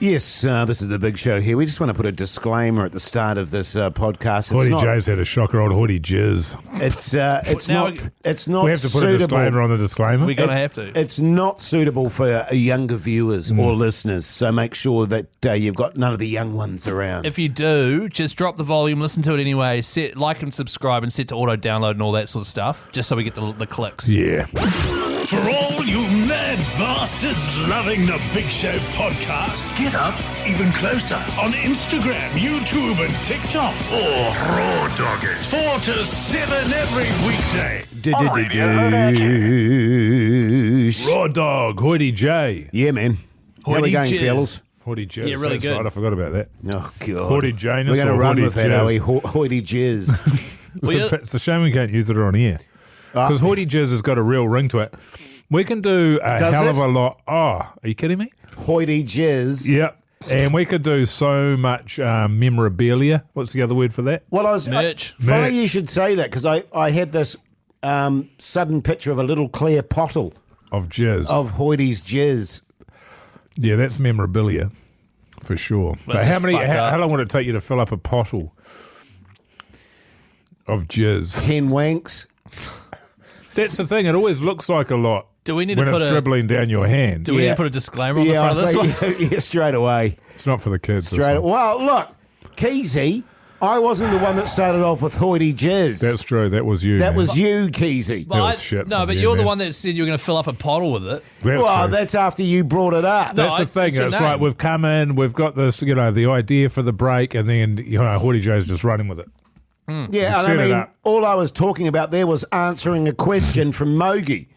Yes, this is the big show here. We just want to put a disclaimer at the start of this podcast. Hoytey J's had a shocker on Hoytey Jizz. It's not. We have to put suitable. a disclaimer on the disclaimer. We're going to have to. It's not suitable for younger viewers or listeners, so make sure that you've got none of the young ones around. If you do, just drop the volume, listen to it anyway, set like and subscribe, and set to auto download and all that sort of stuff, just so we get the clicks. Yeah. For all you mad bastards loving the Big Show podcast, get up even closer on Instagram, YouTube and TikTok, or raw dog it 4 to 7 every weekday. On Radio Hauraki. Raw dog, Hoytey J. Yeah, man. How are we Hoytey going, Jizz. fellas? Hoytey Jizz. Yeah, really That's good. Right, I forgot about that. Oh, God. Hoytey Janus We're going to or run Hoytey with that, are we? Jizz? Hoytey Jizz. It's a shame we can't use it on air. Because Hoytey Jizz has got a real ring to it. We can do a Does hell it? of a lot. Oh, are you kidding me? Hoytey Jizz. Yep. And we could do so much memorabilia. What's the other word for that? Well, Merch. Funny Merch. you should say that, because I had this sudden picture of a little clear pottle Of jizz. of Hoytey's Jizz. Yeah, that's memorabilia for sure. But That's just fucked up. how long would it take you to fill up a pottle of jizz? 10 wanks. That's the thing. It always looks like a lot. Do we need when to put it's a dribbling down your hand? Do we need Yeah. to put a disclaimer on the front of this one? yeah, straight away. It's not for the kids. this Straight. one. Well, look, Keyzie, I wasn't the one that started off with Hoytey Jizz. That's true. That was you. That man. was you, Keyzie. That was shit No, from but you, you're the man. one that said you were going to fill up a pottle with it. That's Well, true. that's after you brought it up. No, That's the thing. it's your It's name. like we've come in, we've got this, the idea for the break, and then Hoytey J's just running with it. Yeah, and set I it mean, up. all I was talking about there was answering a question from Mogi.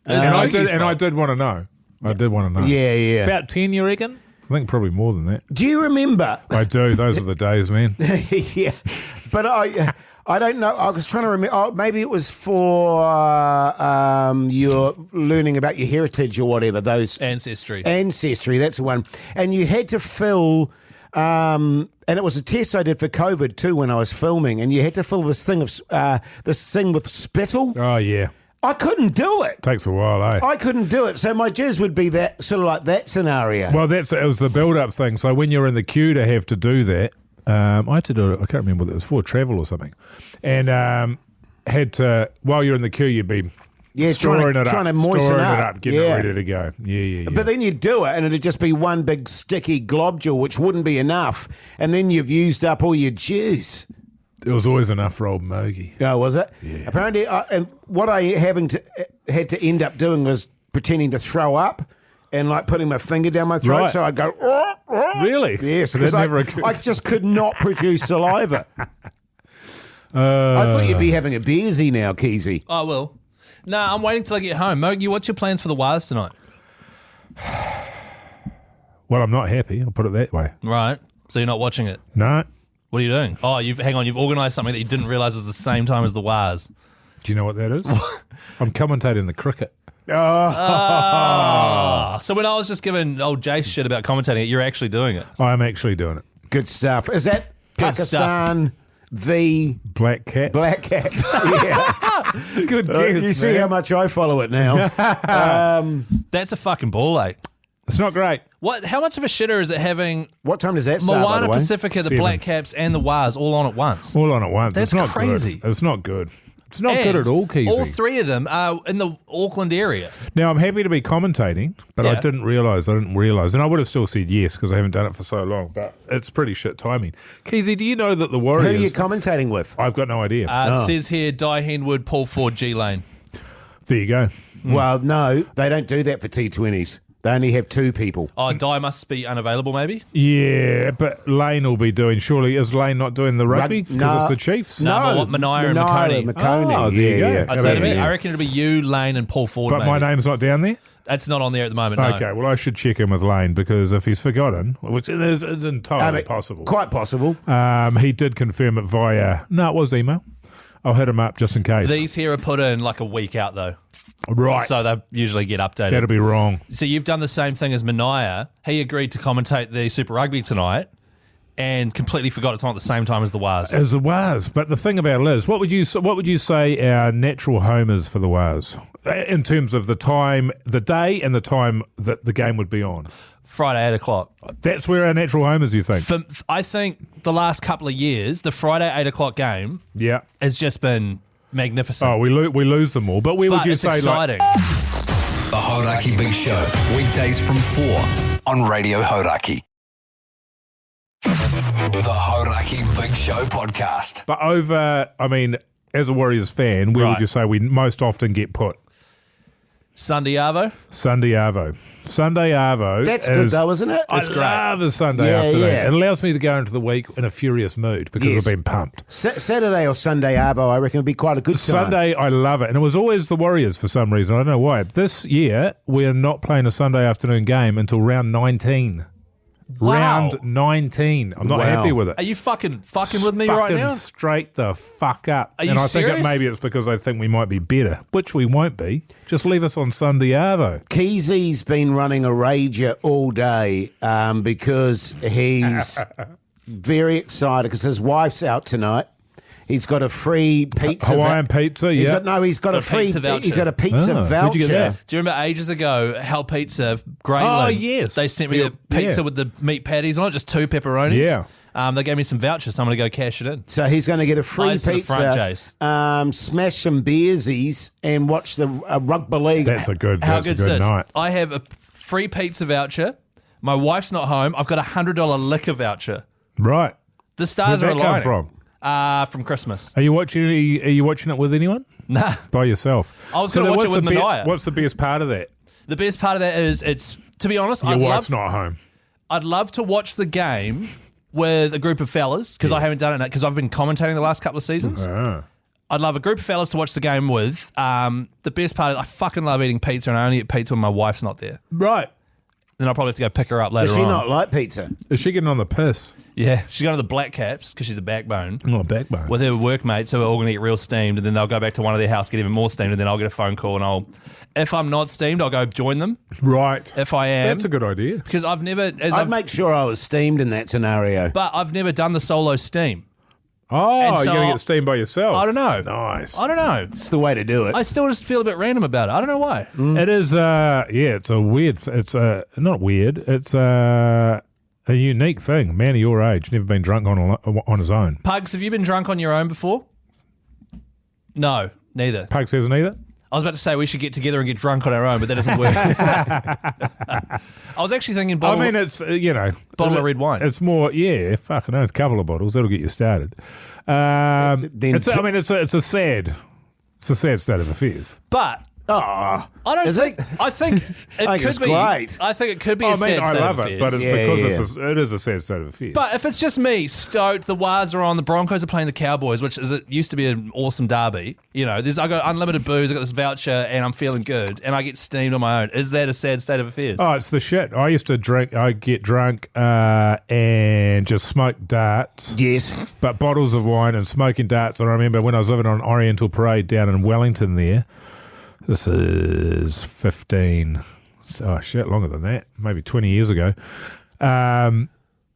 There's And Mogi's I fault. did want to know. I did want to know. Yeah, yeah. About 10, you reckon? I think probably more than that. Do you remember? I do. Those are the days, man. Yeah, but I don't know. I was trying to remember. Oh, maybe it was for your learning about your heritage or whatever. Those Ancestry. ancestry. That's the one. And you had to fill. And it was a test I did for COVID too when I was filming. And you had to fill this thing with spittle. Oh, yeah. I couldn't do it. Takes a while, eh? I couldn't do it. So my jizz would be that sort of like that scenario. Well, it was the build-up thing. So when you're in the queue to have to do that, I had to do it. I can't remember what it was for, travel or something, and had to while you're in the queue, you'd be trying to moisten storing up. it up, getting Yeah. it ready to go. Yeah. But then you'd do it and it'd just be one big sticky globule, which wouldn't be enough. And then you've used up all your juice. It was always enough for old Mogi. Oh, was it? Yeah. Apparently, and what I had to end up doing was pretending to throw up and like putting my finger down my throat. Right. So I'd go, "Oh, oh." Really? Yes, So that because never occurred. I just could not produce saliva. I thought you'd be having a beersy now, Keyzie. I will. No, I'm waiting till I get home. Mogi, what's your plans for the wires tonight? Well, I'm not happy. I'll put it that way. Right. So you're not watching it. No. What are you doing? Oh, you've organised something that you didn't realise was the same time as the wires. Do you know what that is? I'm commentating the cricket. So when I was just giving old Jace shit about commentating it, you're actually doing it. I'm actually doing it. Good stuff. Is that Good Pakistan v. Black cat. Black Cats? Yeah. Good guess, You see man. how much I follow it now. That's a fucking ball ache. It's not great. What? How much of a shitter is it having What time does that start, by Moana the way? Pacifica, the 7. Black Caps, and the wires all on at once? All on at once. That's it's not crazy. Good. It's not good. It's not And good at all, Keyzie. all three of them are in the Auckland area. Now, I'm happy to be commentating, but I Yeah. didn't realise. And I would have still said yes because I haven't done it for so long, but it's pretty shit timing. Keyzie, do you know that the Who are you Warriors... commentating with? I've got no idea. It says here, Di Henwood, Paul Ford, G Lane. There you go. Well, no, they don't do that for T20s. They only have two people. Oh, Di must be unavailable, maybe? Yeah, but Lane will be doing... Surely, is Lane not doing the rugby? Because No. it's the Chiefs? No, but Minaya and McConey. Oh, there you go. I'd say to me, Yeah. I reckon it'll be you, Lane, and Paul Ford. But maybe. my name's not down there? That's not on there at the moment. No. Okay, well, I should check in with Lane because if he's forgotten, which is entirely possible, Quite possible. he did confirm it via... No, it was email. I'll hit him up just in case. These here are put in like a week out though, right. so they usually get updated. That'll be wrong. So you've done the same thing as Minaya. He agreed to commentate the Super Rugby tonight and completely forgot it's on at the same time as the Wars. As the Wars. But the thing about it is, what would you say our natural home is for the Wars? In terms of the time, the day and the time that the game would be on. Friday 8 o'clock. That's where our natural home is, you think? I think the last couple of years, the Friday 8 o'clock game Yeah. has just been magnificent. Oh, we lose them all. But where would but you it's say, exciting. The Hauraki Big Show, weekdays from 4 on Radio Hauraki. The Hauraki Big Show podcast. But as a Warriors fan, where would you say we most often get put? Sunday Arvo. Sunday Arvo. That's good though, isn't it? I love a Sunday afternoon. Yeah. It allows me to go into the week in a furious mood because Yes. I've been pumped. Saturday or Sunday Arvo, I reckon, would be quite a good time. Sunday, I love it. And it was always the Warriors for some reason. I don't know why. This year, we're not playing a Sunday afternoon game until round 19. Wow. Round 19. I'm not Wow. happy with it. Are you fucking with me right now? Straight the fuck up. Are you and I serious? think maybe it's because I think we might be better, which we won't be. Just leave us on Sunday Arvo. Keyzie's been running a rager all day because he's very excited because his wife's out tonight. He's got a free pizza. Hawaiian pizza, He's yeah. got a Got a free pizza voucher. He's got a pizza Oh, voucher. where'd you get that? Do you remember ages ago, Hell Pizza, Grayling? Oh, yes. They sent me the pizza Yeah. with the meat patties on it, just 2 pepperonis. Yeah. They gave me some vouchers, so I'm going to go cash it in. So he's going to get a free Eyes to the pizza, front, Jace. smash some beersies, and watch the rugby league. That's a good How good's good this? night. I have a free pizza voucher. My wife's not home. I've got a $100 liquor voucher. Right. The stars Where'd are that come aligning. from? From Christmas. Are you watching it with anyone? Nah. By yourself? I was gonna watch it with Minogue. What's the best part of that? The best part of that is it's, to be honest, Your wife's not home. I'd love to watch the game with a group of fellas because I haven't done it because I've been commentating the last couple of seasons. I'd love a group of fellas to watch the game with. The best part is I fucking love eating pizza and I only eat pizza when my wife's not there. Right. Then I'll probably have to go pick her up later Does she on. not like pizza? Is she getting on the piss? Yeah, she's going to the Black Caps because she's a backbone. Not a backbone. With her workmates who are all going to get real steamed, and then they'll go back to one of their house, get even more steamed, and then I'll get a phone call, and if I'm not steamed, I'll go join them. Right. If I am, That's a good idea. because I've never, I'd make sure I was steamed in that scenario. but I've never done the solo steam. Oh, And you're so going to get steamed by yourself? I don't know. Nice. I don't know. It's the way to do it. I still just feel a bit random about it. I don't know why. It is, it's a weird, not weird, it's a unique thing. Man of your age, never been drunk on his own. Pugs, have you been drunk on your own before? No, neither. Pugs hasn't either? I was about to say we should get together and get drunk on our own, but that doesn't work. I was actually thinking bottle, it's, bottle of red wine. It's more, fucking hell, it's a couple of bottles. That'll get you started. It's a sad state of affairs. But Oh, I don't is think. it? I think it I think could it's be. great. I think it could be a I sad state love of it, affairs. but it's Yeah, because yeah. it is a sad state of affairs. But if it's just me, stoked, the Wires are on, the Broncos are playing the Cowboys, which is it used to be an awesome derby. You know, I got unlimited booze, I got this voucher, and I'm feeling good, and I get steamed on my own. Is that a sad state of affairs? Oh, it's the shit. I used to drink. I get drunk and just smoke darts. yes. But bottles of wine and smoking darts. And I remember when I was living on Oriental Parade down in Wellington there. This is 15, longer than that, maybe 20 years ago. And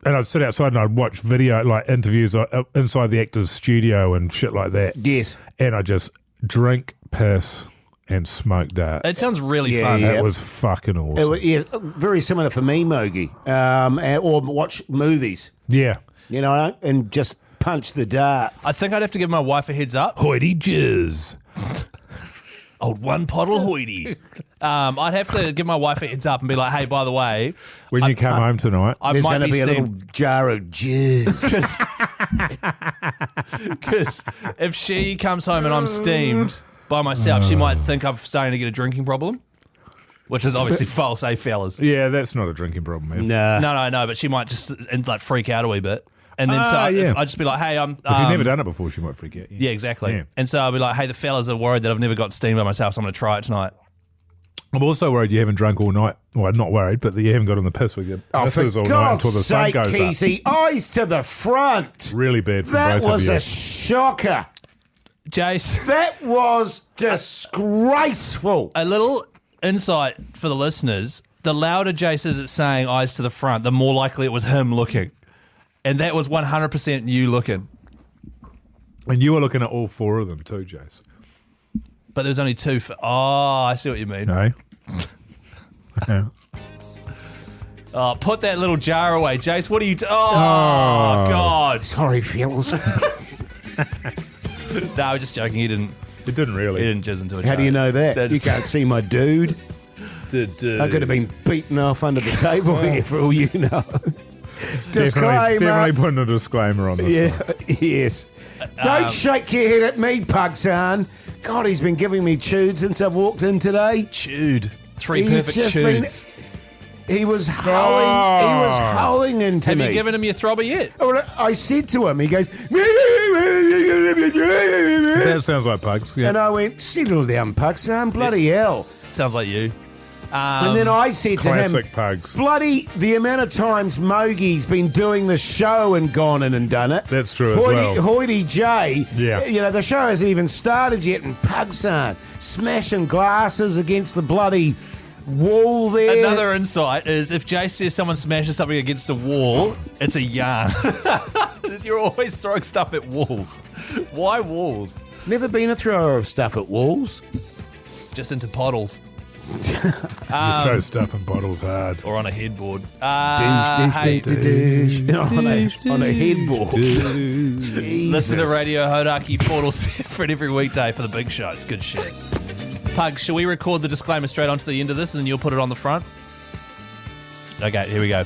I'd sit outside and I'd watch video, like interviews inside the actor's studio and shit like that. Yes. And I just drink, piss, and smoke darts. It sounds really Yeah, fun. yeah. It was fucking awesome. Very similar for me, Mogi. Or watch movies, Yeah. you know, and just punch the darts. I think I'd have to give my wife a heads up. Hoytey jizz. Old one pottle Hoytey. I'd have to give my wife a heads up and be like, hey, by the way, When you come home tonight. I There's might going to be be a little steamed. jar of jizz. Because if she comes home and I'm steamed by myself, she might think I'm starting to get a drinking problem, which is obviously false, eh, fellas? Yeah, that's not a drinking problem, man. Nah. No, but she might just like freak out a wee bit. And then yeah. I'd just be like, hey, I'm... If you've never done it before, she might freak out. Yeah, exactly. Yeah. And so I'll be like, hey, the fellas are worried that I've never got steamed by myself, so I'm going to try it tonight. I'm also worried you haven't drunk all night. Well, not worried, but that you haven't got on the piss with your missus all night God's until the sun sake, goes up. Keyzie, eyes to the front. Really bad for That both was of you. a shocker. Jace, That was disgraceful. a little insight for the listeners. The louder Jace is at saying eyes to the front, the more likely it was him looking. And that was 100% you looking. And you were looking at all four of them too, Jace. But there was only two. Oh, I see what you mean. No? Yeah. Oh, put that little jar away, Jace. What are you? Oh, God. Sorry, Phils. No, I was just joking. He didn't. It didn't really. He didn't jizz into it. How do you know that? You can't see my dude. I could have been beaten off under the table here for all you know. Disclaimer. Definitely putting a disclaimer on this one. Yes. Don't shake your head at me, Pugsan. God, he's been giving me chewed since I've walked in today. Chewed. Three He's perfect just chews. He was hoeing. He was hoeing into me. Have you given him your throbber yet? I said to him, he goes, That sounds like Pugs. Yeah. and I went, settle down, Pugsan, bloody hell. Sounds like you. And then I said to him, Classic Pugs. bloody, the amount of times Mogie's been doing the show and gone in and done it. That's true as well. Hoytey J, Yeah. you know, the show hasn't even started yet, and Pugsan smashing glasses against the bloody wall there. Another insight is if Jace says someone smashes something against a wall, it's a yarn. You're always throwing stuff at walls. Why walls? Never been a thrower of stuff at walls. Just into puddles. You throw stuff in bottles hard. Or on a headboard. Douche, on a headboard. Listen to Radio Hauraki 4 till 7 every weekday for the big show. It's good shit. Pug, shall we record the disclaimer straight onto the end of this and then you'll put it on the front? Okay, here we go.